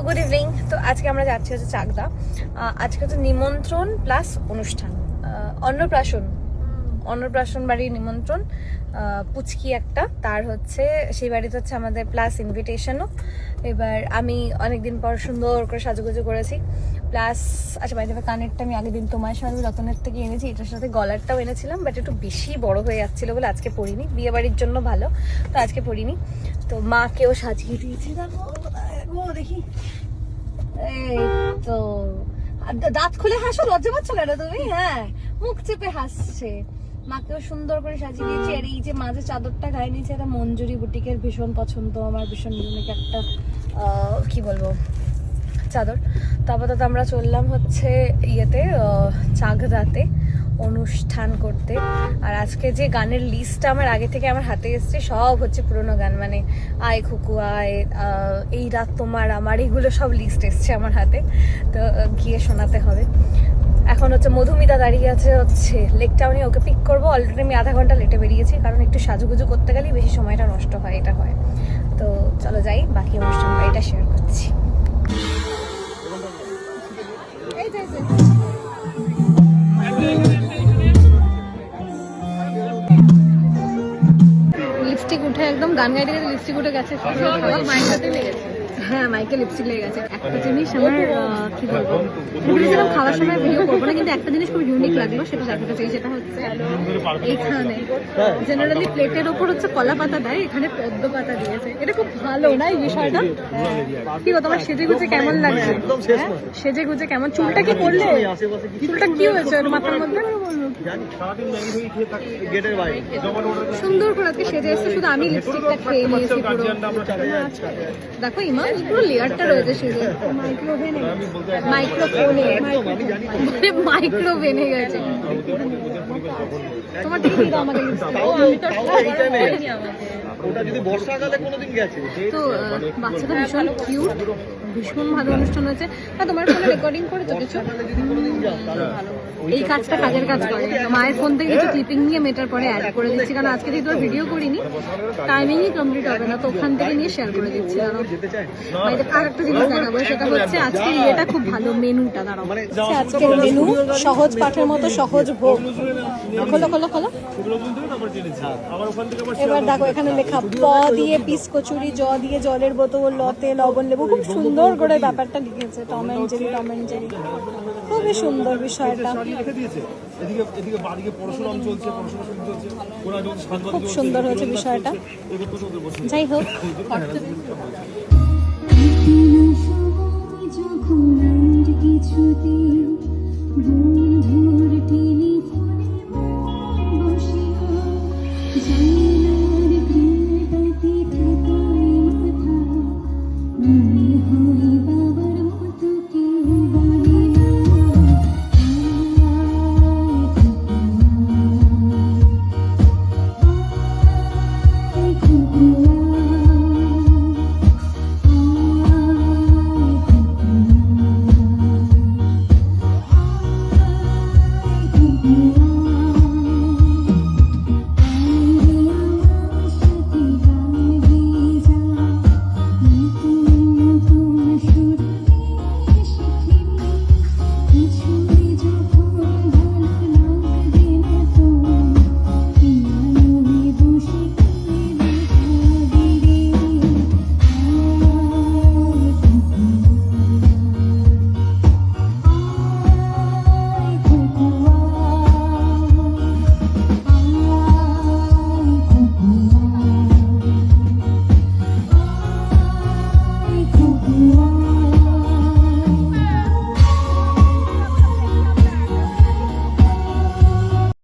Good evening. তো আজকে আমরা যাচ্ছি হচ্ছে চাকদা। আজকে হচ্ছে নিমন্ত্রণ প্লাস অনুষ্ঠান, অন্নপ্রাশন বাড়ির নিমন্ত্রণ, পুচকি একটা, তার হচ্ছে সেই বাড়িতে হচ্ছে আমাদের প্লাস ইনভিটেশনও। এবার আমি অনেকদিন পর সুন্দর করে সাজুগুজু করেছি, প্লাস আচ্ছা বাইরে কানেরটা আমি আগের দিন তোমার সাথে রতনের থেকে এনেছি, এটার সাথে গলারটাও এনেছিলাম, বাট একটু বেশি বড় হয়ে যাচ্ছিলো বলে আজকে পরিনি, বিয়ে বাড়ির জন্য ভালো তো আজকে পরিনি। তো মাকেও সাজিয়ে দিয়েছি, দেখি এই তো দাঁত খুলে হাসো, লজ্জা পাচ্ছ কেন তুমি? হ্যাঁ, মুখ চেপে হাসছে। মাকেও সুন্দর করে সাজিয়ে দিয়েছি। আর এই যে মাঝে চাদরটা গায়ে নিয়েছে, এটা মঞ্জুরি বুটিকের, ভীষণ পছন্দ আমার, ভীষণ ইউনিক একটা কি বলবো চাদর। তো আপাতত আমরা চললাম হচ্ছে ইয়েতে চাকদাতে অনুষ্ঠান করতে। আর আজকে যে গানের লিস্টটা আমার আগে থেকে আমার হাতে এসছে সব হচ্ছে পুরোনো গান, মানে আয় খুকু আয়, এই রাত তোমার আমার, এগুলো সব লিস্ট এসছে আমার হাতে, তো গিয়ে শোনাতে হবে। এখন হচ্ছে মধুমিতা দাঁড়িয়ে আছে হচ্ছে লেক টাউনে, ওকে পিক করবো। অলরেডি আমি আধা ঘন্টা লেটে বেরিয়েছি, কারণ একটু সাজুগুজু করতে গেলেই বেশি সময়টা নষ্ট হয়, এটা হয়। তো চলো যাই, বাকি অনুষ্ঠান বাড়িটা শেয়ার করছি। লিপস্টিক উঠে একদম গান গাইতে গেছে, লিপস্টিক উঠে গেছে। হ্যাঁ, মাইকে লিপস্টিক লেগে গেছে। একটা জিনিস আমার কি বলবো, ভেবেছিলাম খাওয়ার সময় ভিডিও করবো না, কিন্তু একটা জিনিস খুব ইউনিক লাগলো, সেটা দেখাতে চাই। সেটা হচ্ছে এখানে জেনারেলি প্লেটের ওপর হচ্ছে কলা পাতা দেয়, এখানে পদ্ম পাতা দিয়েছে। এটা খুব ভালো না এই বিষয়টা? কি গো, তোমার সেজে গুজে কেমন লাগছে? সেজে গুজে কেমন? চুলটা কি করলে? চুলটা কি হয়েছে ওর মাথার মধ্যে? সুন্দর করে আজকে সেজে এসছে, শুধু আমি লিপস্টিকটা খেয়ে নিয়েছি পুরো। দেখো ইমা, পুরো লেয়ারটা রয়েছে সেজে। মাইক্রোওভেনে গেছে। তোমার ঠিক দাও আমাকে তো। বাচ্চাটা ভীষণ কিউট, ভীষণ ভালো অনুষ্ঠান হয়েছে। হ্যাঁ, তোমার ফোনে রেকর্ডিং করেছো কিছু? এই কাজটা কাজের কাজ করে। মায়ের ফোন থেকে কিছু ক্লিপিং নিয়ে মেটার পরে অ্যাড করে দিচ্ছি, কারণ আজকে যেহেতু ভিডিও করিনি, টাইমিংই কমপ্লিট হবে না, তো ওখান থেকে নিয়ে শেয়ার করে দিচ্ছি। আর একটা জিনিস দেখাবো, সেটা হচ্ছে আজকের ইয়েটা খুব ভালো, মেনুটা। দাঁড়াও, আজকের মেনু সহজ পাঠের মতো সহজ ভোগ। খোলো খোলো খোলো। এবার দেখো এখানে লেখা প দিয়ে পিস কচুরি, জ দিয়ে জলের বোতল, লতে লবণ লেবু, খুব সুন্দর করে ব্যাপারটা লিখেছে। Tom and Jerry, Tom and Jerry, খুবই সুন্দর বিষয়টা, খুব সুন্দর হয়েছে বিষয়টা। যাই হোক, কিছুতে